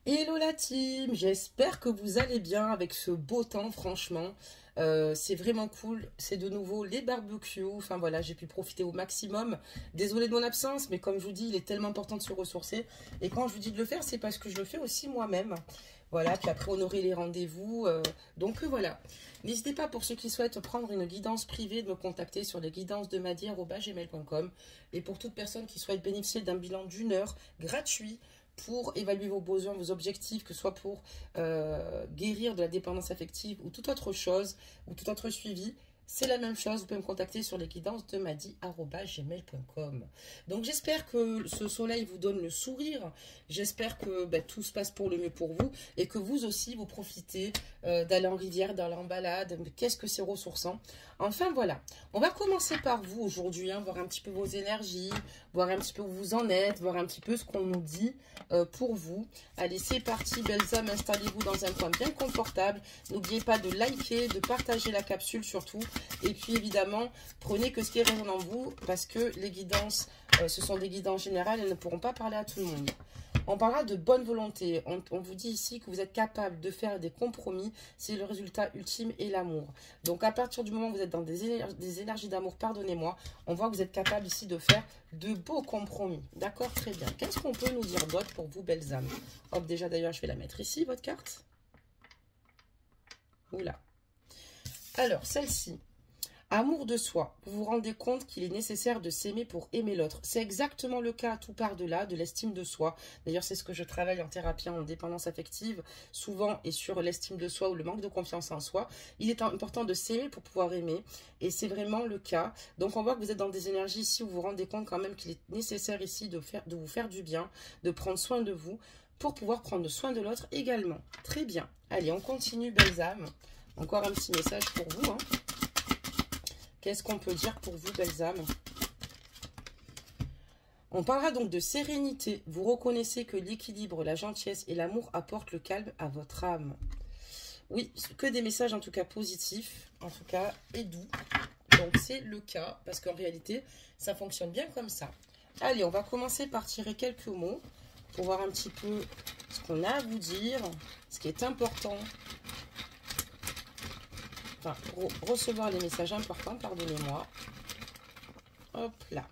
Hello la team, j'espère que vous allez bien avec ce beau temps franchement. C'est vraiment cool, c'est de nouveau les barbecues, enfin voilà, j'ai pu profiter au maximum. Désolée de mon absence, mais comme je vous dis, il est tellement important de se ressourcer. Et quand je vous dis de le faire, c'est parce que je le fais aussi moi-même. Voilà, puis après on aurait les rendez-vous. Voilà. N'hésitez pas pour ceux qui souhaitent prendre une guidance privée de me contacter sur les guidances de madi@gmail.com. Et pour toute personne qui souhaite bénéficier d'un bilan d'une heure gratuit, pour évaluer vos besoins, vos objectifs, que ce soit pour guérir de la dépendance affective ou toute autre chose, ou tout autre suivi, c'est la même chose. Vous pouvez me contacter sur les guidances de madi@gmail.com. Donc j'espère que ce soleil vous donne le sourire. J'espère que tout se passe pour le mieux pour vous et que vous aussi vous profitez d'aller en rivière, d'aller en balade. Qu'est-ce que c'est ressourçant. Enfin voilà, on va commencer par vous aujourd'hui, hein, voir un petit peu vos énergies, voir un petit peu où vous en êtes, voir un petit peu ce qu'on nous dit pour vous. Allez, c'est parti, belles âmes, installez-vous dans un coin bien confortable. N'oubliez pas de liker, de partager la capsule surtout. Et puis évidemment, prenez que ce qui résonne en vous, parce que les guidances, ce sont des guidances générales, elles ne pourront pas parler à tout le monde. On parlera de bonne volonté. On vous dit ici que vous êtes capable de faire des compromis si le résultat ultime est l'amour. Donc à partir du moment où vous êtes dans des énergies d'amour, pardonnez-moi, on voit que vous êtes capable ici de faire de beaux compromis. D'accord? Très bien. Qu'est-ce qu'on peut nous dire d'autre pour vous, belles âmes? Hop, déjà d'ailleurs, je vais la mettre ici, votre carte. Oula. Alors, celle-ci. Amour de soi, vous vous rendez compte qu'il est nécessaire de s'aimer pour aimer l'autre. C'est exactement le cas tout par-delà de l'estime de soi. D'ailleurs, c'est ce que je travaille en thérapie en dépendance affective, souvent, et sur l'estime de soi ou le manque de confiance en soi. Il est important de s'aimer pour pouvoir aimer, et c'est vraiment le cas. Donc, on voit que vous êtes dans des énergies ici où vous vous rendez compte quand même qu'il est nécessaire ici de vous faire du bien, de prendre soin de vous, pour pouvoir prendre soin de l'autre également. Très bien. Allez, on continue, belles âmes. Encore un petit message pour vous, hein. Qu'est-ce qu'on peut dire pour vous, belles âmes? On parlera donc de sérénité. Vous reconnaissez que l'équilibre, la gentillesse et l'amour apportent le calme à votre âme. Oui, que des messages en tout cas positifs, en tout cas, et doux. Donc c'est le cas, parce qu'en réalité, ça fonctionne bien comme ça. Allez, on va commencer par tirer quelques mots pour voir un petit peu ce qu'on a à vous dire, ce qui est important. Enfin, recevoir les messages importants, pardonnez-moi. Hop là.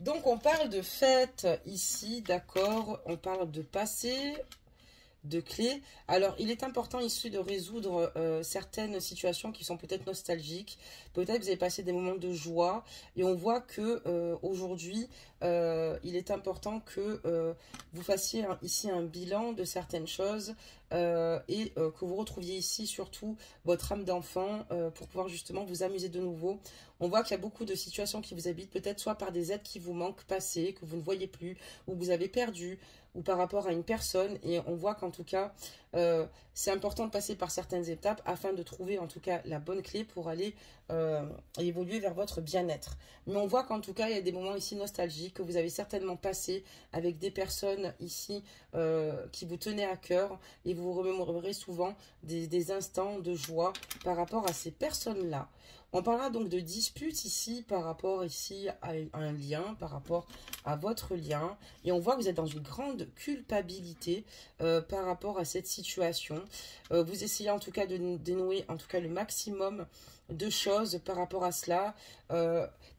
Donc, on parle de fête ici, d'accord. On parle de passé, de clés. Alors, il est important ici de résoudre certaines situations qui sont peut-être nostalgiques. Peut-être que vous avez passé des moments de joie. Et on voit que aujourd'hui, il est important que vous fassiez ici un bilan de certaines choses. Que vous retrouviez ici surtout votre âme d'enfant pour pouvoir justement vous amuser de nouveau. On voit qu'il y a beaucoup de situations qui vous habitent, peut-être soit par des êtres qui vous manquent passés, que vous ne voyez plus, ou que vous avez perdu, ou par rapport à une personne. Et on voit qu'en tout cas, c'est important de passer par certaines étapes afin de trouver en tout cas la bonne clé pour aller évoluer vers votre bien-être. Mais on voit qu'en tout cas, il y a des moments ici nostalgiques que vous avez certainement passé avec des personnes ici qui vous tenaient à cœur, et vous remémorerez souvent des instants de joie par rapport à ces personnes-là. On parlera donc de disputes ici par rapport ici à un lien, par rapport à votre lien. Et on voit que vous êtes dans une grande culpabilité par rapport à cette situation. Vous essayez en tout cas de dénouer en tout cas le maximum de choses par rapport à cela.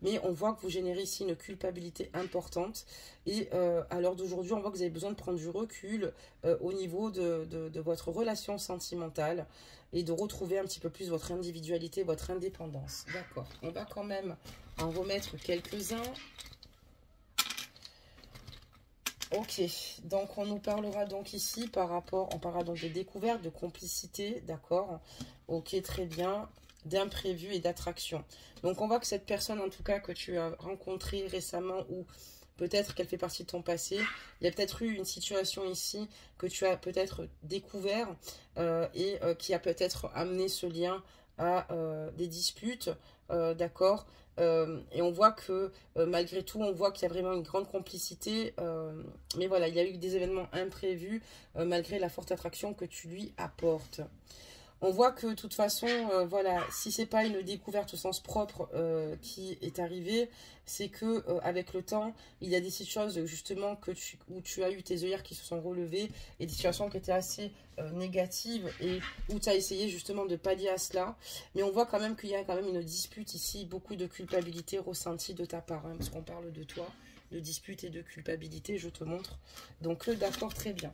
Mais on voit que vous générez ici une culpabilité importante. Et à l'heure d'aujourd'hui, on voit que vous avez besoin de prendre du recul au niveau de votre relation sentimentale et de retrouver un petit peu plus votre individualité, votre indépendance. D'accord. On va quand même en remettre quelques-uns. Ok. Donc, on nous parlera donc ici par rapport... On parlera donc de découverte, de complicité. D'accord. Ok, très bien. D'imprévu et d'attraction. Donc, on voit que cette personne, en tout cas, que tu as rencontrée récemment ou... Peut-être qu'elle fait partie de ton passé. Il y a peut-être eu une situation ici que tu as peut-être découvert qui a peut-être amené ce lien à des disputes, d'accord. Et on voit que malgré tout, on voit qu'il y a vraiment une grande complicité. Mais voilà, il y a eu des événements imprévus malgré la forte attraction que tu lui apportes. On voit que de toute façon, voilà, si c'est pas une découverte au sens propre qui est arrivée, c'est que avec le temps, il y a des choses justement où tu as eu tes œillères qui se sont relevées et des situations qui étaient assez négatives et où tu as essayé justement de pallier à cela. Mais on voit quand même qu'il y a quand même une dispute ici, beaucoup de culpabilité ressentie de ta part, hein, parce qu'on parle de toi, de dispute et de culpabilité, je te montre. Donc d'accord, très bien.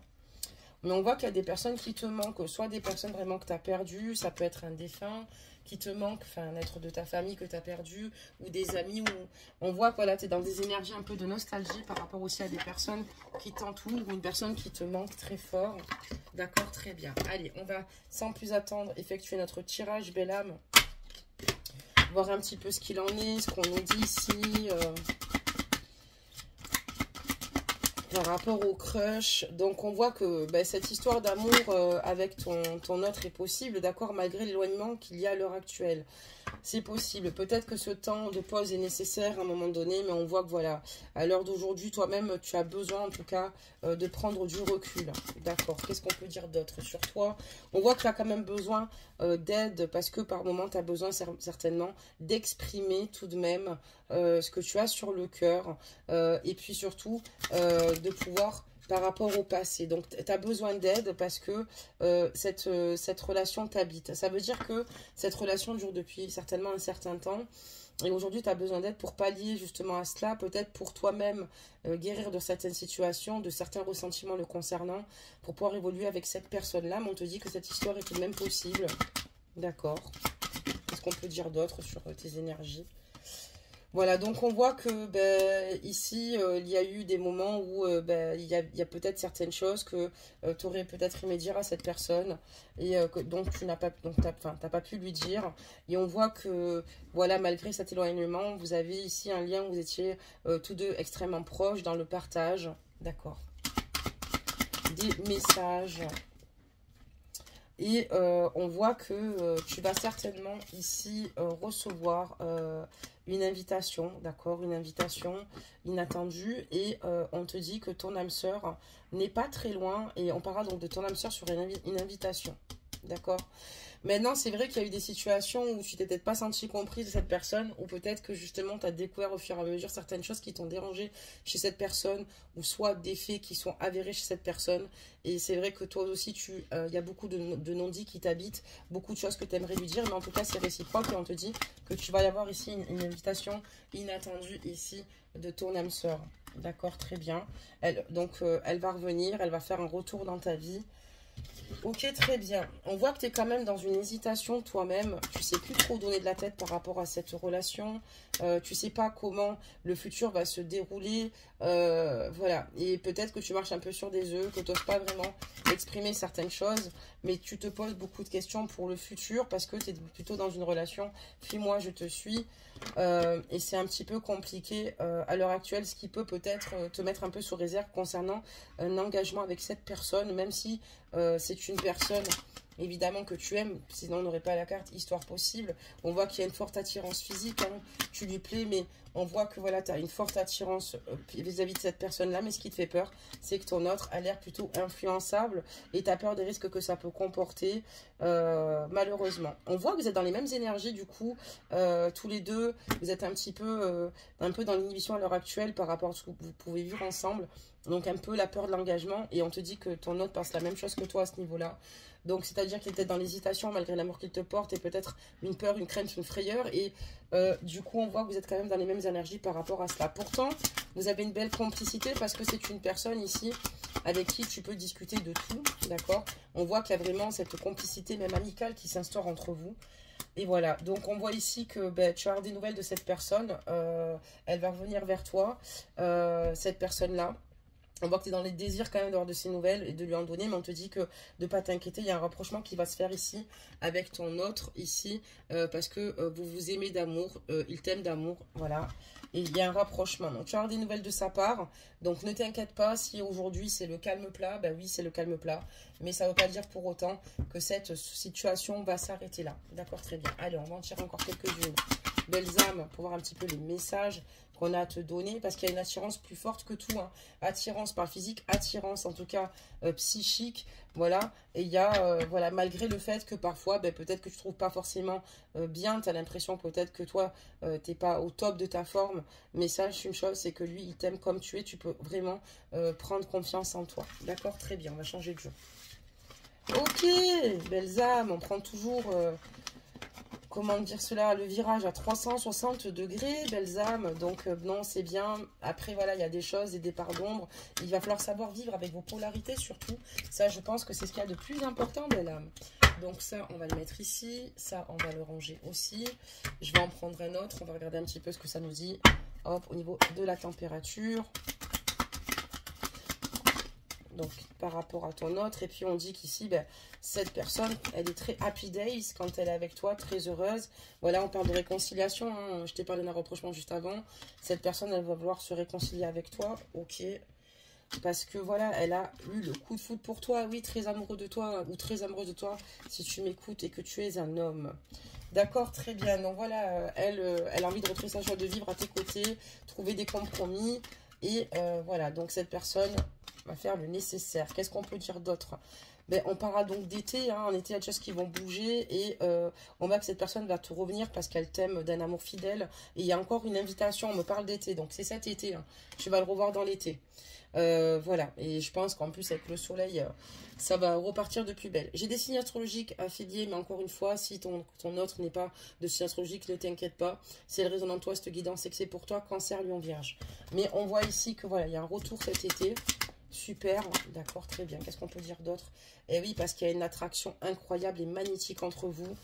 Mais on voit qu'il y a des personnes qui te manquent, soit des personnes vraiment que tu as perdues, ça peut être un défunt qui te manque, enfin un être de ta famille que tu as perdu, ou des amis, où on voit que voilà, tu es dans des énergies un peu de nostalgie par rapport aussi à des personnes qui t'entourent, ou une personne qui te manque très fort. D'accord, très bien. Allez, on va sans plus attendre effectuer notre tirage, belle âme. Voir un petit peu ce qu'il en est, ce qu'on nous dit ici. Par rapport au crush, donc on voit que cette histoire d'amour avec ton autre est possible, d'accord, malgré l'éloignement qu'il y a à l'heure actuelle. C'est possible. Peut-être que ce temps de pause est nécessaire à un moment donné, mais on voit que voilà, à l'heure d'aujourd'hui, toi-même, tu as besoin en tout cas de prendre du recul. D'accord. Qu'est-ce qu'on peut dire d'autre sur toi? On voit que tu as quand même besoin d'aide parce que par moment, tu as besoin certainement d'exprimer tout de même ce que tu as sur le cœur et puis surtout de pouvoir par rapport au passé. Donc, tu as besoin d'aide parce que cette relation t'habite. Ça veut dire que cette relation dure depuis certainement un certain temps. Et aujourd'hui, tu as besoin d'aide pour pallier justement à cela, peut-être pour toi-même guérir de certaines situations, de certains ressentiments le concernant, pour pouvoir évoluer avec cette personne-là. Mais on te dit que cette histoire est tout de même possible. D'accord. Qu'est-ce qu'on peut dire d'autre sur tes énergies? Voilà, donc on voit que ici, il y a eu des moments où il y a peut-être certaines choses que tu aurais peut-être aimé dire à cette personne et donc tu n'as pas, t'as pas pu lui dire. Et on voit que, voilà, malgré cet éloignement, vous avez ici un lien où vous étiez tous deux extrêmement proches dans le partage. D'accord. Des messages. Et on voit que tu vas certainement ici recevoir une invitation, d'accord, une invitation inattendue. Et on te dit que ton âme sœur n'est pas très loin. Et on parlera donc de ton âme sœur sur une invitation, d'accord. Maintenant, c'est vrai qu'il y a eu des situations où tu t'es peut-être pas senti comprise de cette personne, ou peut-être que justement, tu as découvert au fur et à mesure certaines choses qui t'ont dérangé chez cette personne, ou soit des faits qui sont avérés chez cette personne. Et c'est vrai que toi aussi, il y a beaucoup de non-dits qui t'habitent, beaucoup de choses que tu aimerais lui dire, mais en tout cas, c'est réciproque et on te dit que tu vas y avoir ici une invitation inattendue ici de ton âme sœur. D'accord, très bien. Elle va revenir, elle va faire un retour dans ta vie. Ok, très bien. On voit que tu es quand même dans une hésitation toi-même. Tu sais plus trop donner de la tête par rapport à cette relation. Tu sais pas comment le futur va se dérouler. Voilà. Et peut-être que tu marches un peu sur des œufs, que tu n'oses pas vraiment exprimer certaines choses. Mais tu te poses beaucoup de questions pour le futur parce que tu es plutôt dans une relation « suis-moi, je te suis ». Et c'est un petit peu compliqué à l'heure actuelle, ce qui peut peut-être te mettre un peu sous réserve concernant un engagement avec cette personne, même si c'est une personne évidemment que tu aimes, sinon on n'aurait pas la carte histoire possible. On voit qu'il y a une forte attirance physique, hein, tu lui plais, mais on voit que voilà, tu as une forte attirance vis-à-vis de cette personne-là, mais ce qui te fait peur, c'est que ton autre a l'air plutôt influençable et tu as peur des risques que ça peut comporter, malheureusement. On voit que vous êtes dans les mêmes énergies, du coup, tous les deux, vous êtes un peu dans l'inhibition à l'heure actuelle par rapport à ce que vous pouvez vivre ensemble. Donc un peu la peur de l'engagement et on te dit que ton autre pense la même chose que toi à ce niveau-là. Donc c'est-à-dire qu'il est peut-être dans l'hésitation malgré l'amour qu'il te porte et peut-être une peur, une crainte, une frayeur. Et du coup on voit que vous êtes quand même dans les mêmes énergies par rapport à cela. Pourtant vous avez une belle complicité parce que c'est une personne ici avec qui tu peux discuter de tout, d'accord. On voit qu'il y a vraiment cette complicité même amicale qui s'instaure entre vous. Et voilà, donc on voit ici que tu as des nouvelles de cette personne. Elle va revenir vers toi, cette personne-là. On voit que tu es dans les désirs quand même d'avoir de ces nouvelles et de lui en donner, mais on te dit que de ne pas t'inquiéter, il y a un rapprochement qui va se faire ici avec ton autre ici, parce que vous vous aimez d'amour, il t'aime d'amour, voilà. Et il y a un rapprochement. Donc tu as des nouvelles de sa part, donc ne t'inquiète pas si aujourd'hui c'est le calme plat, oui c'est le calme plat, mais ça ne veut pas dire pour autant que cette situation va s'arrêter là. D'accord, très bien. Allez, on va en tirer encore quelques-unes belles âmes, pour voir un petit peu les messages qu'on a à te donner, parce qu'il y a une attirance plus forte que tout, hein. Attirance par physique, attirance en tout cas psychique, voilà. Et il y a, voilà, malgré le fait que parfois, ben, peut-être que tu ne trouves pas forcément bien, tu as l'impression peut-être que toi, tu n'es pas au top de ta forme, mais sache une chose, c'est que lui, il t'aime comme tu es, tu peux vraiment prendre confiance en toi. D'accord, très bien, on va changer de jeu. Ok, belles âmes, on prend toujours... comment dire cela, le virage à 360 degrés, belles âmes, donc non, c'est bien. Après, voilà, il y a des choses et des parts d'ombre. Il va falloir savoir vivre avec vos polarités, surtout. Ça, je pense que c'est ce qu'il y a de plus important, belle âme. Donc ça, on va le mettre ici. Ça, on va le ranger aussi. Je vais en prendre un autre. On va regarder un petit peu ce que ça nous dit. Hop, au niveau de la température. Donc, par rapport à ton autre. Et puis, on dit qu'ici, ben, cette personne, elle est très happy days quand elle est avec toi, très heureuse. Voilà, on parle de réconciliation. Hein. Je t'ai parlé d'un rapprochement juste avant. Cette personne, elle va vouloir se réconcilier avec toi. Ok. Parce que, voilà, elle a eu le coup de foudre pour toi. Oui, très amoureux de toi ou très amoureuse de toi si tu m'écoutes et que tu es un homme. D'accord, très bien. Donc, voilà, elle a envie de retrouver sa joie de vivre à tes côtés, trouver des compromis. Et voilà, donc cette personne va faire le nécessaire. Qu'est-ce qu'on peut dire d'autre? Ben, on parlera donc d'été, hein. En été, il y a des choses qui vont bouger et on voit que cette personne va te revenir parce qu'elle t'aime d'un amour fidèle. Et il y a encore une invitation, on me parle d'été, donc c'est cet été, hein. Tu vas le revoir dans l'été. Voilà, et je pense qu'en plus avec le soleil, ça va repartir de plus belle. J'ai des signes astrologiques affiliés, mais encore une fois, si ton autre n'est pas de signe astrologique, ne t'inquiète pas. Si elle résonne en toi, cette guidance, c'est que c'est pour toi, Cancer, Lion, Vierge. Mais on voit ici que voilà, il y a un retour cet été. Super, d'accord, très bien. Qu'est-ce qu'on peut dire d'autre? Eh oui, parce qu'il y a une attraction incroyable et magnétique entre vous.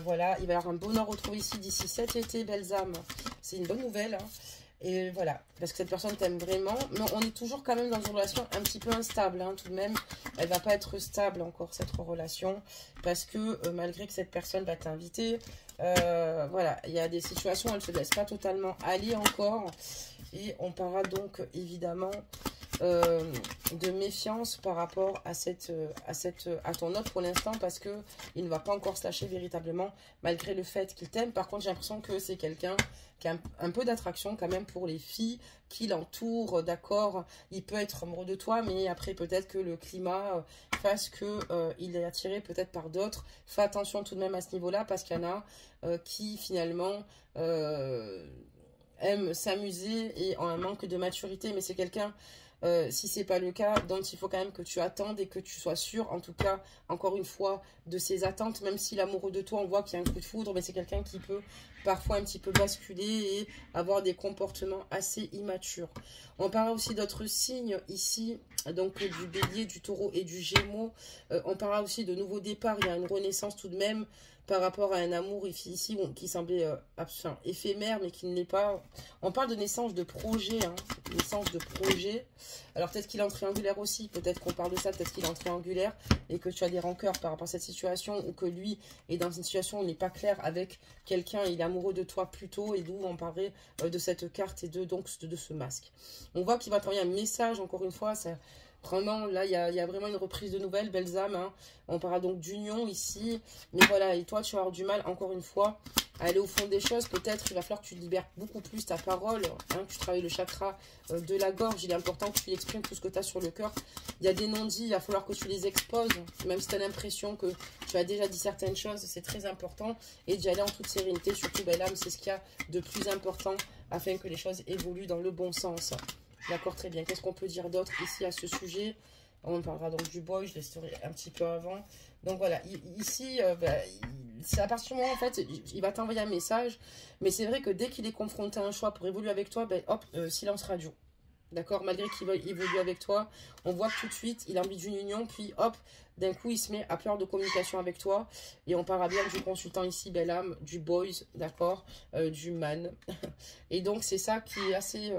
Voilà, il va y avoir un bonheur retrouvé ici d'ici cet été, belles âmes. C'est une bonne nouvelle, hein. Et voilà, parce que cette personne t'aime vraiment. Mais on est toujours quand même dans une relation un petit peu instable, hein, tout de même. Elle va pas être stable encore, cette relation. Parce que malgré que cette personne va t'inviter, voilà, il y a des situations où elle ne se laisse pas totalement aller encore. Et on parlera donc évidemment de méfiance par rapport à ton autre pour l'instant, parce que il ne va pas encore se lâcher véritablement malgré le fait qu'il t'aime. Par contre, j'ai l'impression que c'est quelqu'un qui a un peu d'attraction quand même pour les filles qui l'entourent, d'accord. Il peut être amoureux de toi, mais après peut-être que le climat fasse que il est attiré peut-être par d'autres. Fais attention tout de même à ce niveau-là, parce qu'il y en a qui finalement aiment s'amuser et ont un manque de maturité, mais c'est quelqu'un, si c'est pas le cas, donc il faut quand même que tu attendes et que tu sois sûr, en tout cas, encore une fois, de ses attentes, même si l'amoureux de toi, on voit qu'il y a un coup de foudre, mais c'est quelqu'un qui peut parfois un petit peu basculer et avoir des comportements assez immatures. On parlera aussi d'autres signes ici, donc du bélier, du taureau et du gémeaux. On parlera aussi de nouveaux départs, il y a une renaissance tout de même, par rapport à un amour ici qui semblait enfin, éphémère, mais qui ne l'est pas. On parle de naissance de projet, hein, naissance de projet. Alors peut-être qu'il est en triangulaire aussi, peut-être qu'on parle de ça, peut-être qu'il est en triangulaire et que tu as des rancœurs par rapport à cette situation, ou que lui est dans une situation où il n'est pas clair avec quelqu'un, il est amoureux de toi plutôt, et d'où on parlerait de cette carte et donc de ce masque. On voit qu'il va t'envoyer un message, encore une fois, ça... Vraiment, là, il y a vraiment une reprise de nouvelles, belles âmes, hein. On parlera donc d'union ici. Mais voilà, et toi, tu vas avoir du mal, encore une fois, à aller au fond des choses. Peut-être il va falloir que tu libères beaucoup plus ta parole, hein, que tu travailles le chakra de la gorge. Il est important que tu exprimes tout ce que tu as sur le cœur. Il y a des non-dits, il va falloir que tu les exposes. Même si tu as l'impression que tu as déjà dit certaines choses, c'est très important. Et d'y aller en toute sérénité. Surtout, belle âme, c'est ce qu'il y a de plus important afin que les choses évoluent dans le bon sens. D'accord, très bien. Qu'est-ce qu'on peut dire d'autre ici à ce sujet? On parlera donc du boy, je laisserai un petit peu avant. Donc voilà, ici, c'est à partir du moment, en fait, il va t'envoyer un message. Mais c'est vrai que dès qu'il est confronté à un choix pour évoluer avec toi, ben hop, silence radio. D'accord, malgré qu'il veuille évoluer avec toi, on voit que tout de suite, il a envie d'une union, puis hop, d'un coup, il se met à peur de communication avec toi. Et on parlera bien du consultant ici, belle âme, du boys, d'accord, du man. Et donc, c'est ça qui est assez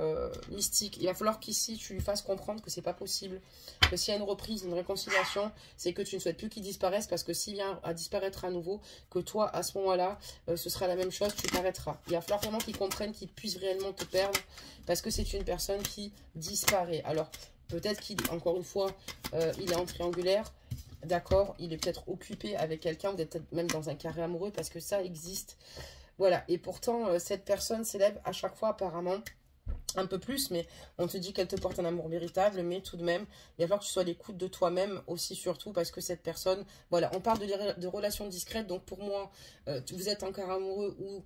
mystique. Il va falloir qu'ici, tu lui fasses comprendre que c'est pas possible. Que s'il y a une reprise, une réconciliation, c'est que tu ne souhaites plus qu'il disparaisse, parce que s'il vient à disparaître à nouveau, que toi, à ce moment-là, ce sera la même chose, tu t'arrêteras. Il va falloir vraiment qu'il comprenne qu'il puisse réellement te perdre, parce que c'est une personne qui disparaît. Alors, peut-être qu'il, encore une fois, il est en triangulaire. D'accord, il est peut-être occupé avec quelqu'un, vous êtes peut-être même dans un carré amoureux, parce que ça existe. Voilà, et pourtant, cette personne s'élève à chaque fois apparemment un peu plus, mais on te dit qu'elle te porte un amour véritable, mais tout de même, il va falloir que tu sois à l'écoute de toi-même aussi, surtout, parce que cette personne, voilà, on parle de relations discrètes, donc pour moi, vous êtes encore amoureux ou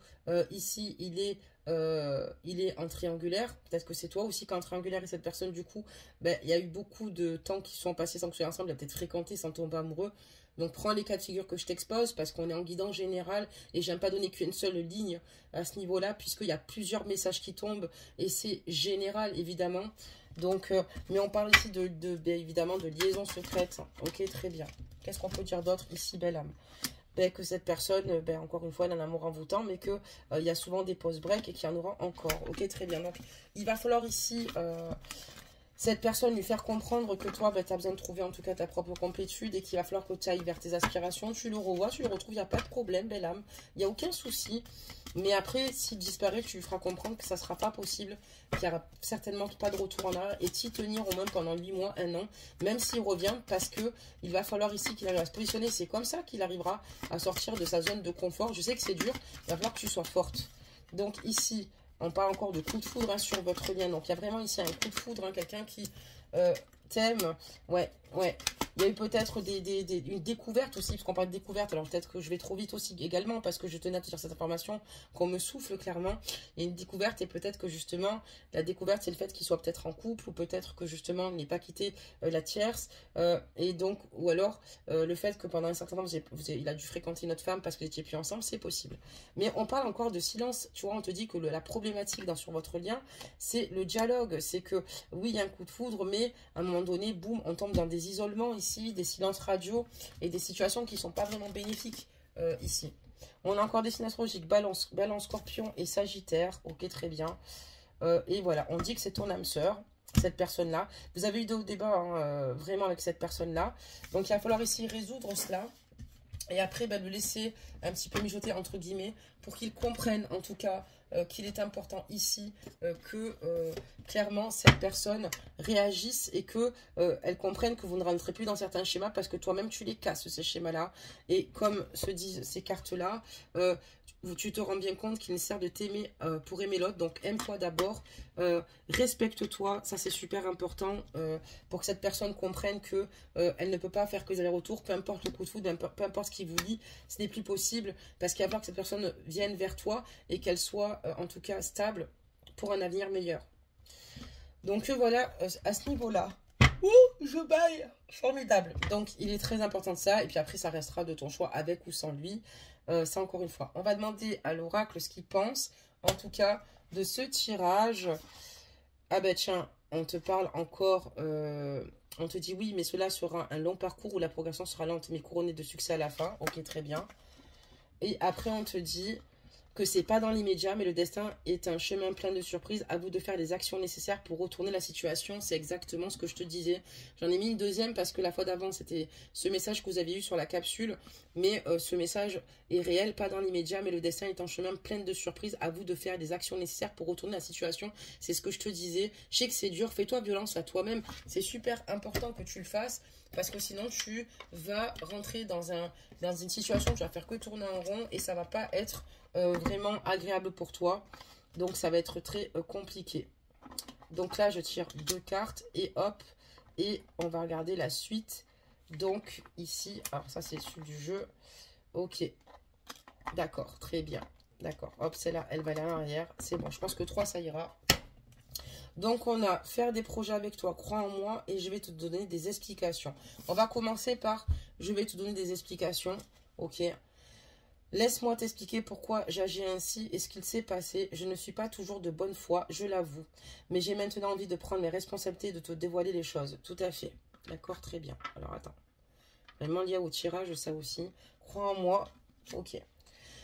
ici, il est en triangulaire, peut-être que c'est toi aussi qui es en triangulaire et cette personne, du coup, ben, il y a eu beaucoup de temps qui sont passés sans que vous soyez ensemble, il a peut-être fréquenté sans tomber amoureux. Donc prends les cas de figure que je t'expose parce qu'on est en guidance général et j'aime pas donner qu'une seule ligne à ce niveau-là puisqu'il y a plusieurs messages qui tombent et c'est général évidemment. Donc, mais on parle ici bien évidemment de liaison secrète. Ok, très bien. Qu'est-ce qu'on peut dire d'autre ici, belle âme? Ben, que cette personne, ben, encore une fois, elle a un amour envoûtant, mais que il y a souvent des post-break et qu'il y en aura encore. Ok, très bien. Donc, il va falloir ici cette personne lui faire comprendre que toi, ben, tu as besoin de trouver en tout cas ta propre complétude et qu'il va falloir que tu ailles vers tes aspirations. Tu le revois, tu le retrouves, il n'y a pas de problème, belle âme. Il n'y a aucun souci. Mais après, s'il disparaît, tu lui feras comprendre que ça ne sera pas possible, qu'il n'y aura certainement pas de retour en arrière et t'y tenir au moins pendant 8 mois, 1 an, même s'il revient, parce que il va falloir ici qu'il arrive à se positionner. C'est comme ça qu'il arrivera à sortir de sa zone de confort. Je sais que c'est dur, il va falloir que tu sois forte. Donc ici, on parle encore de coup de foudre hein, sur votre lien. Donc, il y a vraiment ici un coup de foudre, hein, quelqu'un qui t'aime. Ouais, ouais. Il y a eu peut-être une découverte aussi, parce qu'on parle de découverte. Alors, peut-être que je vais trop vite aussi également, parce que je tenais à te dire cette information, qu'on me souffle clairement. Il y a une découverte, et peut-être que justement, la découverte, c'est le fait qu'il soit peut-être en couple, ou peut-être que justement, il n'ait pas quitté la tierce. Et donc, ou alors, le fait que pendant un certain temps, il a dû fréquenter une autre femme parce que vous n'étiez plus ensemble, c'est possible. Mais on parle encore de silence. Tu vois, on te dit que la problématique sur votre lien, c'est le dialogue. C'est que, oui, il y a un coup de foudre, mais à un moment donné, boum, on tombe dans des isolements ici, des silences radio et des situations qui ne sont pas vraiment bénéfiques ici. On a encore des signes astrologiques, balance, scorpion et sagittaire. Ok, très bien. Et voilà, on dit que c'est ton âme sœur, cette personne-là. Vous avez eu des débats hein, vraiment avec cette personne-là. Donc, il va falloir ici résoudre cela. Et après, ben, le laisser un petit peu mijoter, entre guillemets, pour qu'il comprenne, en tout cas, qu'il est important ici que, clairement, cette personne réagisse et que elle comprenne que vous ne rentrez plus dans certains schémas parce que toi-même, tu les casses, ces schémas-là. Et comme se disent ces cartes-là, tu te rends bien compte qu'il ne sert de t'aimer pour aimer l'autre. Donc, aime-toi d'abord, respecte-toi, ça c'est super important pour que cette personne comprenne que elle ne peut pas faire que des allers-retours, peu importe le coup de foudre, peu importe ce qui vous lie, ce n'est plus possible parce qu'il va falloir que cette personne vienne vers toi et qu'elle soit en tout cas stable pour un avenir meilleur. Donc voilà, à ce niveau-là, je baille, formidable. Donc il est très important de ça et puis après ça restera de ton choix avec ou sans lui. Ça encore une fois, on va demander à l'oracle ce qu'il pense, en tout cas, de ce tirage. Ah ben tiens, on te parle encore, on te dit oui, mais cela sera un long parcours où la progression sera lente, mais couronnée de succès à la fin. Ok, très bien. Et après, on te dit que c'est pas dans l'immédiat, mais le destin est un chemin plein de surprises. À vous de faire les actions nécessaires pour retourner la situation. C'est exactement ce que je te disais. J'en ai mis une deuxième parce que la fois d'avant, c'était ce message que vous avez eu sur la capsule. Mais ce message est réel, pas dans l'immédiat, mais le destin est un chemin plein de surprises. À vous de faire les actions nécessaires pour retourner la situation. C'est ce que je te disais. Je sais que c'est dur. Fais-toi violence à toi-même. C'est super important que tu le fasses. Parce que sinon, tu vas rentrer dans une situation où tu vas faire que tourner en rond et ça va pas être vraiment agréable pour toi. Donc, ça va être très compliqué. Donc là, je tire 2 cartes et hop. Et on va regarder la suite. Donc, ici, alors ça, c'est celui du jeu. Ok. D'accord, très bien. D'accord. Hop, celle-là, elle va aller en arrière. C'est bon, je pense que 3, ça ira. Donc, on a faire des projets avec toi, crois en moi, et je vais te donner des explications. On va commencer par, je vais te donner des explications, ok. Laisse-moi t'expliquer pourquoi j'agis ainsi et ce qu'il s'est passé. Je ne suis pas toujours de bonne foi, je l'avoue. Mais j'ai maintenant envie de prendre mes responsabilités et de te dévoiler les choses. Tout à fait. D'accord, très bien. Alors, attends. Vraiment lié au tirage, ça aussi. Crois en moi, ok.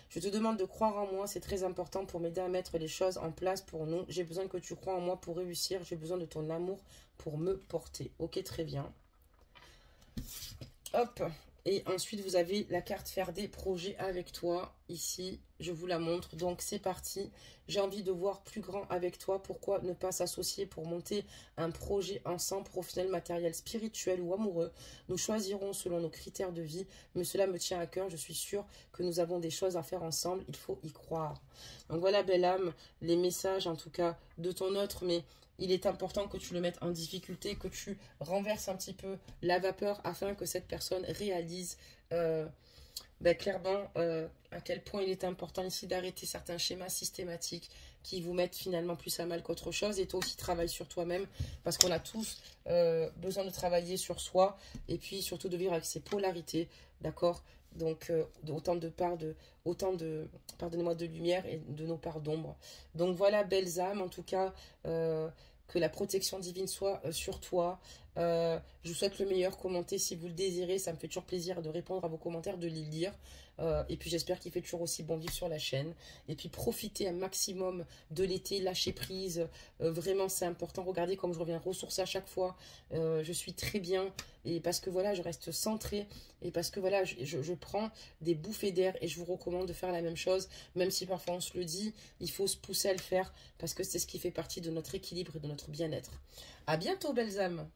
Je te demande de croire en moi, c'est très important pour m'aider à mettre les choses en place pour nous. J'ai besoin que tu crois en moi pour réussir. J'ai besoin de ton amour pour me porter. Ok, très bien. Hop, Et ensuite, vous avez la carte faire des projets avec toi. Ici, je vous la montre. Donc, c'est parti. J'ai envie de voir plus grand avec toi. Pourquoi ne pas s'associer pour monter un projet ensemble, professionnel, matériel, spirituel ou amoureux? Nous choisirons selon nos critères de vie. Mais cela me tient à cœur. Je suis sûre que nous avons des choses à faire ensemble. Il faut y croire. Donc, voilà, belle âme, les messages, en tout cas, de ton autre. Mais il est important que tu le mettes en difficulté, que tu renverses un petit peu la vapeur afin que cette personne réalise clairement à quel point il est important ici d'arrêter certains schémas systématiques qui vous mettent finalement plus à mal qu'autre chose. Et toi aussi, travaille sur toi-même parce qu'on a tous besoin de travailler sur soi et puis surtout de vivre avec ses polarités, d'accord? Donc, pardonnez-moi, de lumière et de nos parts d'ombre. Donc voilà, belles âmes, en tout cas, que la protection divine soit sur toi. Je vous souhaite le meilleur. Commentez si vous le désirez. Ça me fait toujours plaisir de répondre à vos commentaires, de les lire. Et puis j'espère qu'il fait toujours aussi bon vivre sur la chaîne. Et puis profitez un maximum de l'été, lâchez prise. Vraiment, c'est important. Regardez comme je reviens ressourcer à chaque fois. Je suis très bien. Et parce que voilà, je reste centrée. Et parce que voilà, je prends des bouffées d'air. Et je vous recommande de faire la même chose. Même si parfois on se le dit, il faut se pousser à le faire. Parce que c'est ce qui fait partie de notre équilibre et de notre bien-être. À bientôt, belles âmes.